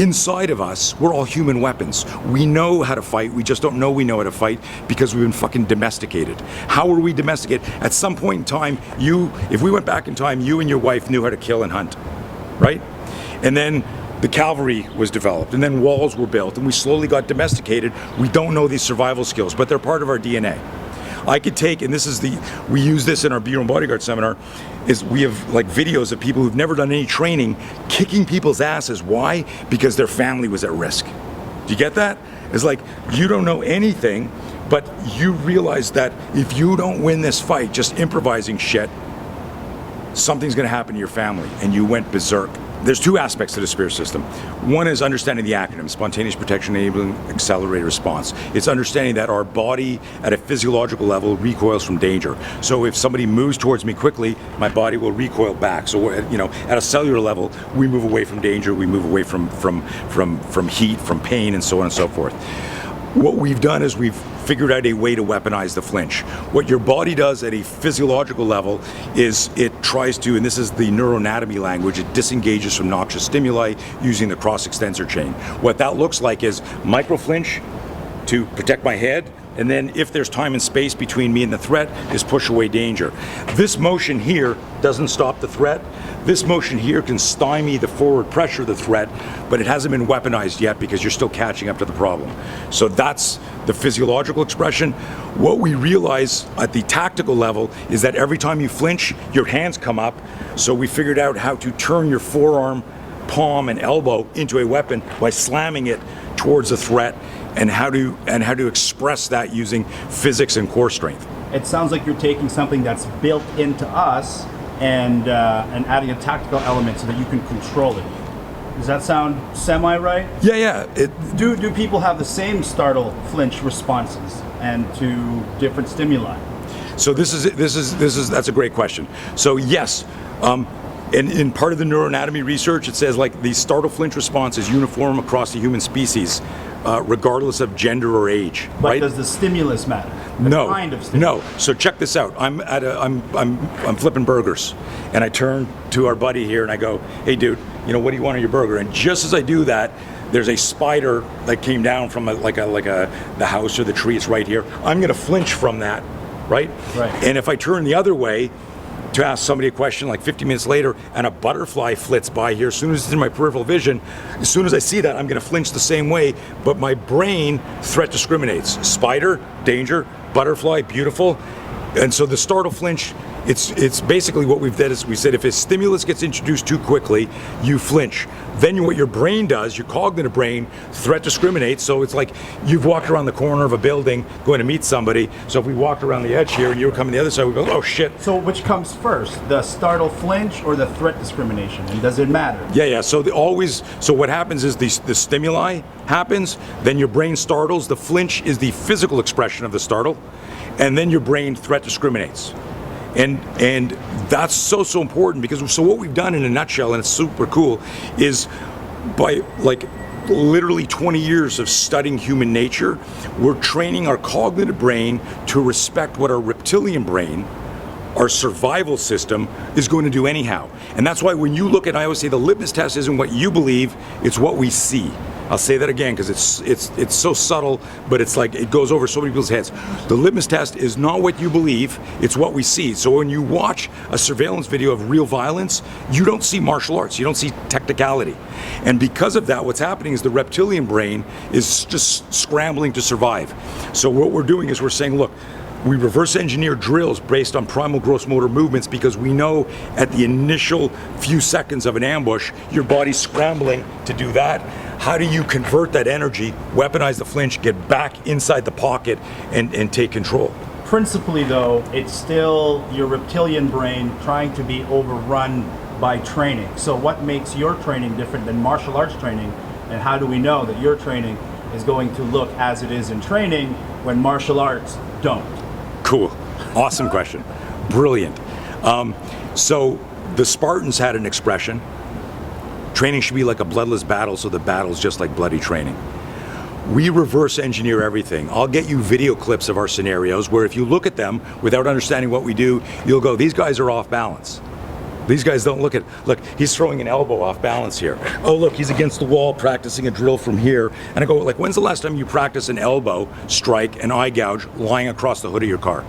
inside of us, we're all human weapons. We know how to fight, we just don't know we know how to fight because we've been fucking domesticated. How were we domesticated? At some point in time, if we went back in time, you and your wife knew how to kill and hunt, right? And then the cavalry was developed, and then walls were built, and we slowly got domesticated. We don't know these survival skills, but they're part of our DNA. I could take, and we use this in our Bureau and Bodyguard seminar, is we have like videos of people who've never done any training kicking people's asses. Why? Because their family was at risk. Do you get that? It's like, you don't know anything, but you realize that if you don't win this fight just improvising shit, something's gonna happen to your family, and you went berserk. There's two aspects to the SPEAR system. One is understanding the acronym, Spontaneous Protection Enabling Accelerated Response. It's understanding that our body at a physiological level recoils from danger. So if somebody moves towards me quickly, my body will recoil back. So at a cellular level, we move away from danger, we move away from heat, from pain, and so on and so forth. What we've done is we've figured out a way to weaponize the flinch. What your body does at a physiological level is it tries to, and this is the neuroanatomy language, it disengages from noxious stimuli using the cross-extensor chain. What that looks like is micro-flinch to protect my head, and then if there's time and space between me and the threat, is push away danger. This motion here doesn't stop the threat. This motion here can stymie the forward pressure of the threat, but it hasn't been weaponized yet because you're still catching up to the problem. So that's the physiological expression. What we realize at the tactical level is that every time you flinch, your hands come up. So we figured out how to turn your forearm, palm, and elbow into a weapon by slamming it towards a threat, and how to express that using physics and core strength. It sounds like you're taking something that's built into us and adding a tactical element so that you can control it. Does that sound semi-right? Yeah. Do people have the same startle flinch responses and to different stimuli? So that's a great question. So yes, and in part of the neuroanatomy research, it says like the startle flinch response is uniform across the human species, regardless of gender or age. But right? does the stimulus matter? No, kind of stimulus. no. So check this out. I'm flipping burgers, and I turn to our buddy here and I go, "Hey, dude, what do you want on your burger?" And just as I do that, there's a spider that came down from the house or the tree. It's right here. I'm going to flinch from that, right? Right. And if I turn the other way to ask somebody a question like 50 minutes later and a butterfly flits by here, as soon as it's in my peripheral vision, as soon as I see that, I'm going to flinch the same way, but my brain threat discriminates. Spider, danger; butterfly, beautiful. And so the startle flinch, it's basically what we've done is we said if a stimulus gets introduced too quickly, you flinch. Then what your brain does, your cognitive brain, threat discriminates. So it's like you've walked around the corner of a building going to meet somebody. So if we walked around the edge here and you were coming the other side, we go, oh shit. So which comes first, the startle flinch or the threat discrimination? And does it matter? Yeah. So what happens is the stimuli happens, then your brain startles. The flinch is the physical expression of the startle, and then your brain threat discriminates. And that's so important because so what we've done in a nutshell, and it's super cool, is by like literally 20 years of studying human nature, we're training our cognitive brain to respect what our reptilian brain, our survival system, is going to do anyhow. And that's why when you look at, I always say the litmus test isn't what you believe, it's what we see. I'll say that again because it's so subtle, but it's like it goes over so many people's heads. The litmus test is not what you believe, it's what we see. So when you watch a surveillance video of real violence, you don't see martial arts, you don't see technicality. And because of that, what's happening is the reptilian brain is just scrambling to survive. So what we're doing is we're saying, look, we reverse engineer drills based on primal gross motor movements because we know at the initial few seconds of an ambush, your body's scrambling to do that. How do you convert that energy, weaponize the flinch, get back inside the pocket and take control? Principally though, it's still your reptilian brain trying to be overrun by training. So what makes your training different than martial arts training, and how do we know that your training is going to look as it is in training when martial arts don't? Cool. Awesome question. Brilliant. So the Spartans had an expression: training should be like a bloodless battle, so the battle's just like bloody training. We reverse engineer everything. I'll get you video clips of our scenarios where if you look at them without understanding what we do, you'll go, these guys are off balance. These guys don't look at, look, he's throwing an elbow off balance here. Oh, look, he's against the wall practicing a drill from here. And I go, like, when's the last time you practiced an elbow strike, an eye gouge, lying across the hood of your car?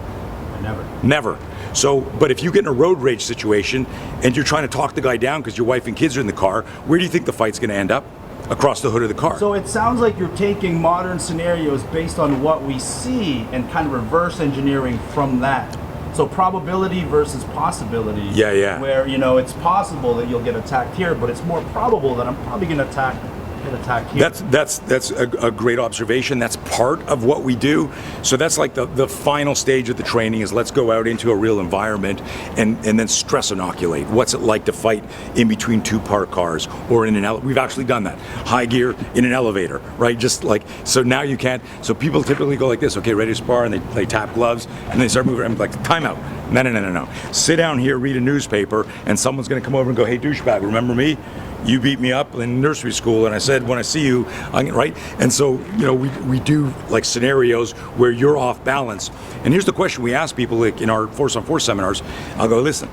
Never. Never. So, but if you get in a road rage situation and you're trying to talk the guy down because your wife and kids are in the car, where do you think the fight's going to end up? Across the hood of the car. So it sounds like you're taking modern scenarios based on what we see and kind of reverse engineering from that. So probability versus possibility. Yeah, yeah. Where, you know, it's possible that you'll get attacked here, but it's more probable that I'm probably going to get attacked here. That's a great observation. That's part of what we do. So that's like the final stage of the training is let's go out into a real environment and then stress inoculate. What's it like to fight in between two parked cars or in an we've actually done that. High gear in an elevator, right? Just like, so now you can't, so people typically go like this, okay, ready to spar, and they tap gloves and they start moving. I'm like, time out. No. Sit down here, read a newspaper, and someone's gonna come over and go, hey, douchebag, remember me? You beat me up in nursery school, and I said, when I see you, right? And so, you know, we do like scenarios where you're off balance. And here's the question we ask people, like in our Force on Force seminars. I'll go, listen,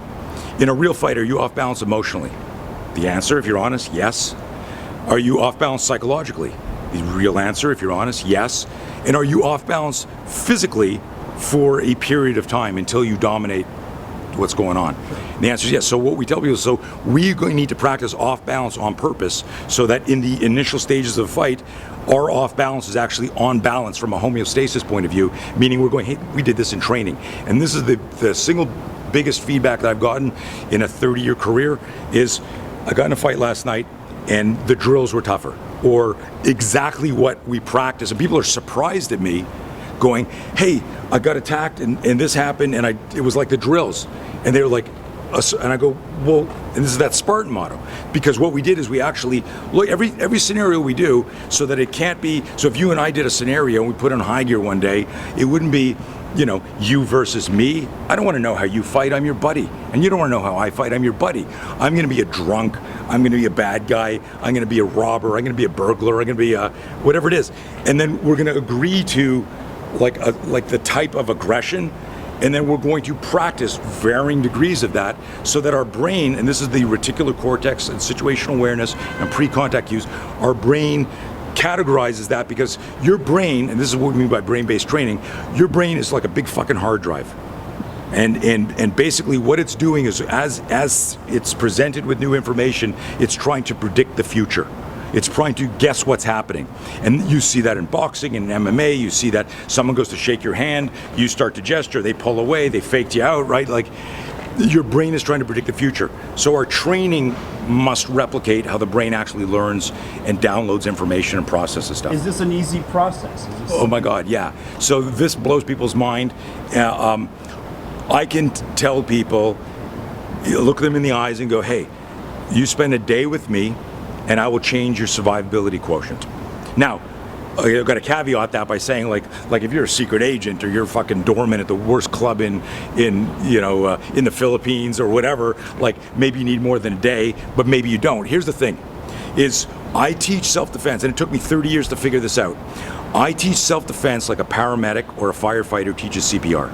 in a real fight, are you off balance emotionally? The answer, if you're honest, yes. Are you off balance psychologically? The real answer, if you're honest, yes. And are you off balance physically for a period of time until you dominate what's going on? And the answer is yes. So what we tell people is, so we're going to need to practice off balance on purpose so that in the initial stages of the fight, our off balance is actually on balance from a homeostasis point of view, meaning we're going, hey, we did this in training. And this is the single biggest feedback that I've gotten in a 30-year career is, I got in a fight last night and the drills were tougher, or exactly what we practice. And people are surprised at me going, hey, I got attacked and this happened, and it was like the drills. And they were like, and I go, well, and this is that Spartan motto, because what we did is we actually look every scenario we do so that it can't be, so if you and I did a scenario and we put on high gear one day, it wouldn't be, you know, you versus me. I don't want to know how you fight, I'm your buddy. And you don't want to know how I fight, I'm your buddy. I'm going to be a drunk, I'm going to be a bad guy, I'm going to be a robber, I'm going to be a burglar, I'm going to be a whatever it is. And then we're going to agree to like the type of aggression, and then we're going to practice varying degrees of that so that our brain, and this is the reticular cortex and situational awareness and pre-contact cues, our brain categorizes that, because your brain, and this is what we mean by brain-based training, your brain is like a big fucking hard drive. And basically what it's doing is as it's presented with new information, it's trying to predict the future. It's trying to guess what's happening. And you see that in boxing and MMA, you see that someone goes to shake your hand, you start to gesture, they pull away, they faked you out, right? Like, your brain is trying to predict the future. So our training must replicate how the brain actually learns and downloads information and processes stuff. Is this an easy process? Oh my God, yeah. So this blows people's mind. I can tell people, look them in the eyes and go, hey, you spend a day with me, and I will change your survivability quotient. Now, I've got to caveat that by saying, like if you're a secret agent or you're fucking doorman at the worst club in the Philippines or whatever, like maybe you need more than a day, but maybe you don't. Here's the thing, is I teach self-defense, and it took me 30 years to figure this out. I teach self-defense like a paramedic or a firefighter teaches CPR.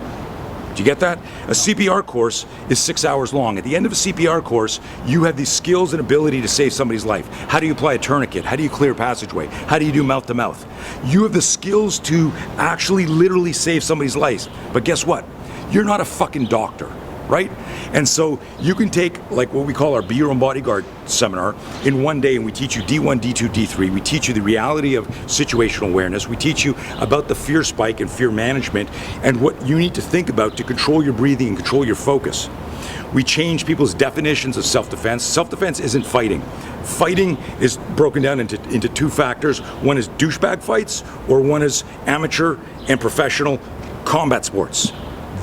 Do you get that? A CPR course is 6 hours long. At the end of a CPR course, you have the skills and ability to save somebody's life. How do you apply a tourniquet? How do you clear a passageway? How do you do mouth-to-mouth? You have the skills to actually literally save somebody's life. But guess what? You're not a fucking doctor, right? And so you can take like what we call our Be Your Own Bodyguard seminar in one day, and we teach you D1, D2, D3. We teach you the reality of situational awareness. We teach you about the fear spike and fear management and what you need to think about to control your breathing and control your focus. We change people's definitions of self-defense. Self-defense isn't fighting. Fighting is broken down into two factors. One is douchebag fights, or one is amateur and professional combat sports.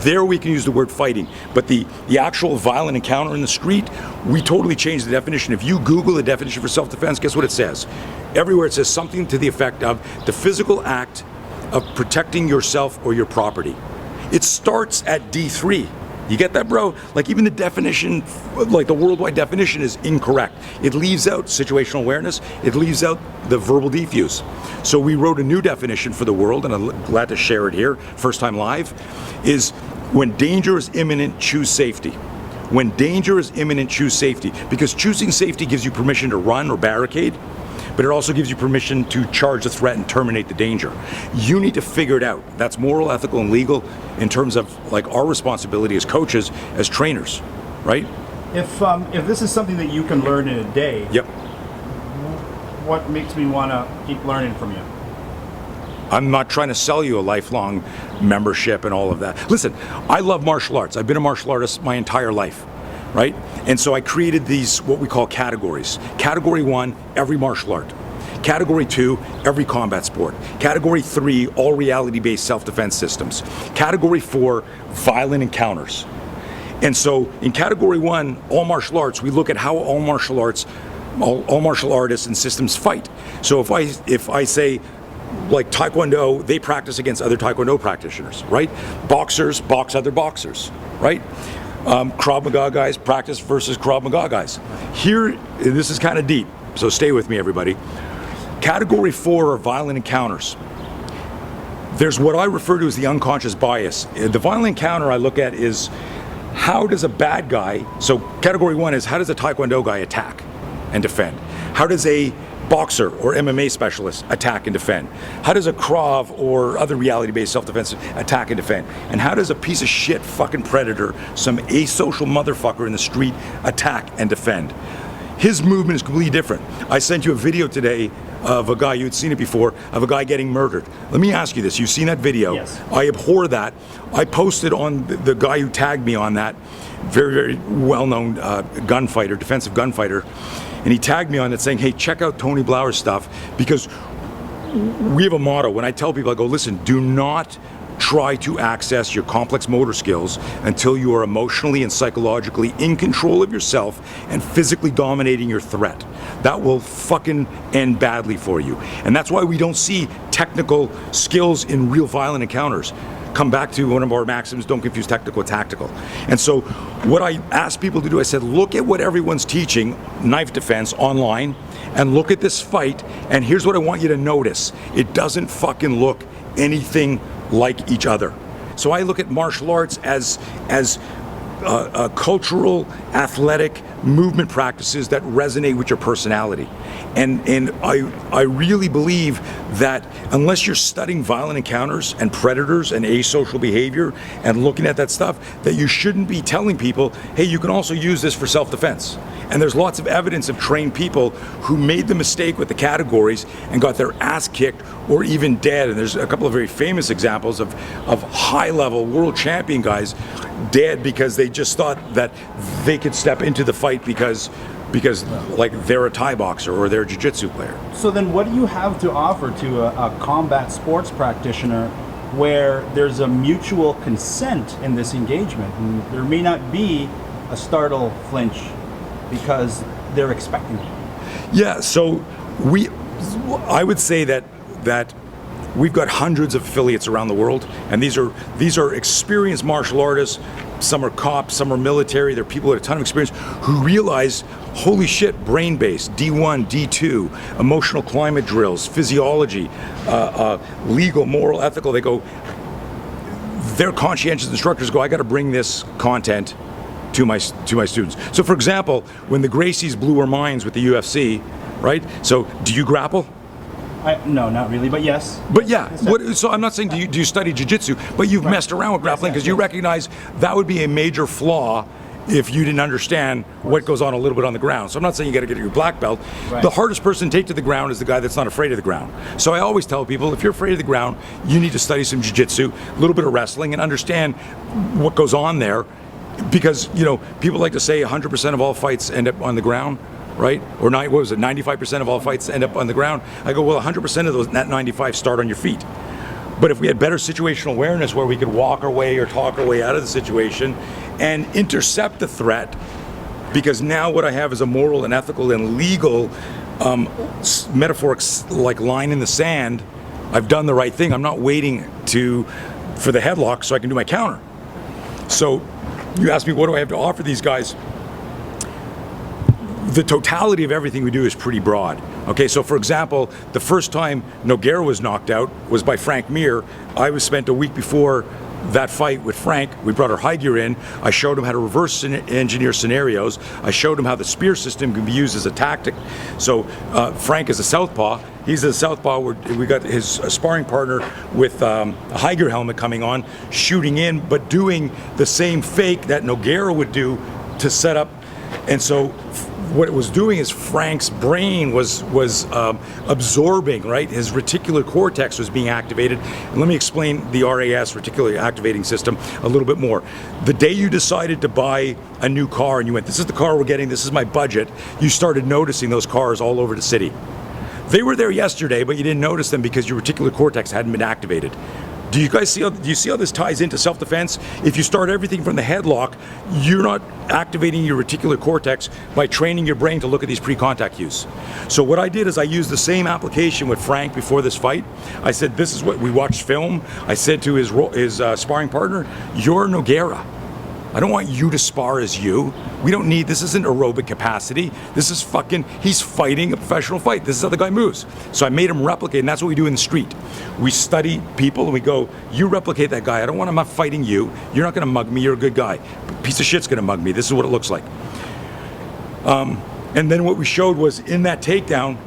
There we can use the word fighting, but the actual violent encounter in the street, we totally changed the definition. If you Google the definition for self-defense, guess what it says? Everywhere it says something to the effect of the physical act of protecting yourself or your property. It starts at D3. You get that, bro? Like, even the definition, like the worldwide definition, is incorrect. It leaves out situational awareness. It leaves out the verbal defuse. So we wrote a new definition for the world, and I'm glad to share it here, first time live, is when danger is imminent, choose safety. When danger is imminent, choose safety. Because choosing safety gives you permission to run or barricade, but it also gives you permission to charge the threat and terminate the danger. You need to figure it out. That's moral, ethical, and legal in terms of like our responsibility as coaches, as trainers, right? If this is something that you can learn in a day, Yep. what makes me want to keep learning from you? I'm not trying to sell you a lifelong membership and all of that. Listen, I love martial arts. I've been a martial artist my entire life, right? And so I created these, what we call categories. Category 1, every martial art. Category 2, every combat sport. Category 3, all reality-based self-defense systems. Category 4, violent encounters. And so in Category 1, all martial arts, we look at how all martial artists and systems fight. So if I say, like Taekwondo, they practice against other Taekwondo practitioners, right? Boxers box other boxers, right? Krav Maga guys practice versus Krav Maga guys. Here, this is kind of deep, so stay with me, everybody. Category 4 are violent encounters. There's what I refer to as the unconscious bias. The violent encounter I look at is how does a bad guy, so Category 1 is how does a Taekwondo guy attack and defend? How does a boxer or MMA specialist attack and defend? How does a Krav or other reality-based self-defense attack and defend? And how does a piece of shit fucking predator, some asocial motherfucker in the street, attack and defend? His movement is completely different. I sent you a video today of a guy, you'd seen it before, of a guy getting murdered. Let me ask you this, you've seen that video. Yes. I abhor that. I posted on the guy who tagged me on that, very, very well-known gunfighter, defensive gunfighter, and he tagged me on it saying, hey, check out Tony Blauer's stuff, because we have a motto. When I tell people, I go, listen, do not try to access your complex motor skills until you are emotionally and psychologically in control of yourself and physically dominating your threat. That will fucking end badly for you. And that's why we don't see technical skills in real violent encounters. Come back to one of our maxims, don't confuse technical with tactical. And so what I asked people to do, I said, look at what everyone's teaching, knife defense, online, and look at this fight, and here's what I want you to notice. It doesn't fucking look anything like each other. So I look at martial arts as cultural, athletic movement practices that resonate with your personality. And I really believe that unless you're studying violent encounters and predators and asocial behavior and looking at that stuff, that you shouldn't be telling people, hey, you can also use this for self-defense. And there's lots of evidence of trained people who made the mistake with the categories and got their ass kicked or even dead. And there's a couple of very famous examples of high-level world champion guys dead because they just thought that they could step into the fight because like they're a Thai boxer or they're a jiu-jitsu player. So then what do you have to offer to a combat sports practitioner where there's a mutual consent in this engagement? And there may not be a startle flinch because they're expecting it. Yeah, so I would say that we've got hundreds of affiliates around the world, and these are experienced martial artists. Some are cops, some are military. They're people with a ton of experience who realize, holy shit, brain-based, D1, D2, emotional climate drills, physiology, legal, moral, ethical. They go, their conscientious instructors go, I got to bring this content to my students. So for example, when the Gracies blew our minds with the UFC, right? So do you grapple? No, not really, but yes. But yeah, so I'm not saying do you study jiu-jitsu, but you've messed around with grappling because you recognize that would be a major flaw if you didn't understand what goes on a little bit on the ground. So I'm not saying you got to get your black belt. Right. The hardest person to take to the ground is the guy that's not afraid of the ground. So I always tell people, if you're afraid of the ground, you need to study some jiu-jitsu, a little bit of wrestling, and understand what goes on there. Because, you know, people like to say 100% of all fights end up on the ground, right? Or 95% of all fights end up on the ground. I go, well, 100% of those, that 95 start on your feet. But if we had better situational awareness where we could walk our way or talk our way out of the situation and intercept the threat, because now what I have is a moral and ethical and legal metaphoric like line in the sand. I've done the right thing. I'm not waiting for the headlock so I can do my counter. So you ask me, what do I have to offer these guys? The totality of everything we do is pretty broad. Okay, so for example, the first time Nogueira was knocked out was by Frank Mir. I was spent a week before that fight with Frank, we brought our high gear in. I showed him how to reverse engineer scenarios. I showed him how the spear system can be used as a tactic. So Frank is a southpaw. He's a southpaw. We got his sparring partner with a high gear helmet coming on, shooting in, but doing the same fake that Nogueira would do to set up. And so what it was doing is Frank's brain was absorbing, right? His reticular cortex was being activated. And let me explain the RAS, reticular activating system, a little bit more. The day you decided to buy a new car and you went, this is the car we're getting, this is my budget, you started noticing those cars all over the city. They were there yesterday, but you didn't notice them because your reticular cortex hadn't been activated. Do you guys see how, do you see how this ties into self-defense? If you start everything from the headlock, you're not activating your reticular cortex by training your brain to look at these pre-contact cues. So what I did is I used the same application with Frank before this fight. I said, this is what we watched film. I said to his sparring partner, you're Nogueira. I don't want you to spar as you. We don't need, this isn't aerobic capacity. This is he's fighting a professional fight. This is how the guy moves. So I made him replicate, and that's what we do in the street. We study people and we go, you replicate that guy. I don't want him fighting you. You're not gonna mug me, you're a good guy. Piece of shit's gonna mug me. This is what it looks like. And then what we showed was in that takedown,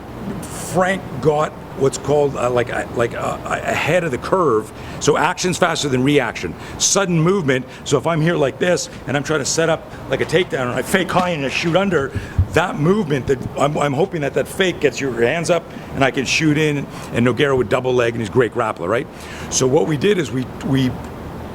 Frank got what's called ahead of the curve. So action's faster than reaction. Sudden movement, so if I'm here like this and I'm trying to set up like a takedown and I fake high and I shoot under, that movement, that I'm hoping that fake gets your hands up and I can shoot in, and Nogueira would double leg and he's a great grappler, right? So what we did is we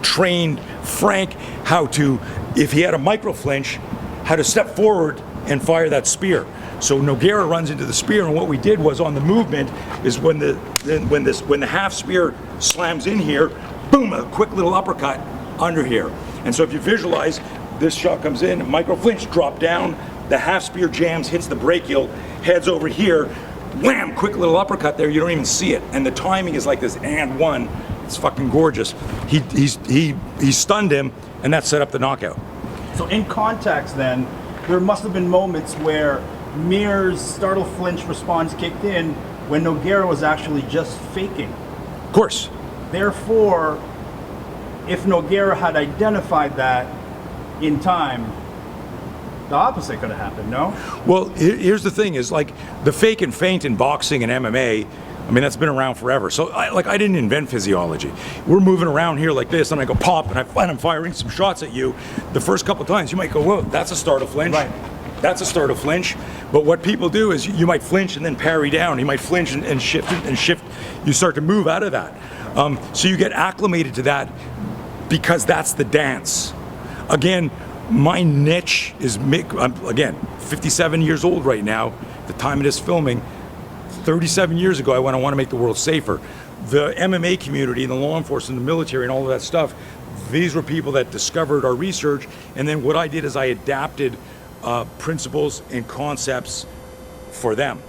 trained Frank how to, if he had a micro flinch, how to step forward and fire that spear. So Nogueira runs into the spear, and what we did was on the movement is when the half spear slams in here, boom, a quick little uppercut under here. And so if you visualize, this shot comes in, micro flinch, drop down, the half spear jams, hits the brachial, heads over here, wham, quick little uppercut there, you don't even see it. And the timing is like this, and one, it's fucking gorgeous. He stunned him, and that set up the knockout. So in context then, there must have been moments where Mir's startle flinch response kicked in when Nogueira was actually just faking. Of course. Therefore, if Nogueira had identified that in time, the opposite could have happened, no? Well, here's the thing is, like, the fake and feint in boxing and MMA, I mean, that's been around forever. So I didn't invent physiology. We're moving around here like this, and I go pop, and I'm firing some shots at you. The first couple times you might go, whoa, that's a startle flinch. Right. That's a startle flinch. But what people do is you might flinch and then parry down. You might flinch and shift and shift. You start to move out of that. So you get acclimated to that because that's the dance. Again, my niche is, again, 57 years old right now, at the time of this filming. 37 years ago, I went, I want to make the world safer. The MMA community, the law enforcement, the military, and all of that stuff, these were people that discovered our research, and then what I did is I adapted principles and concepts for them.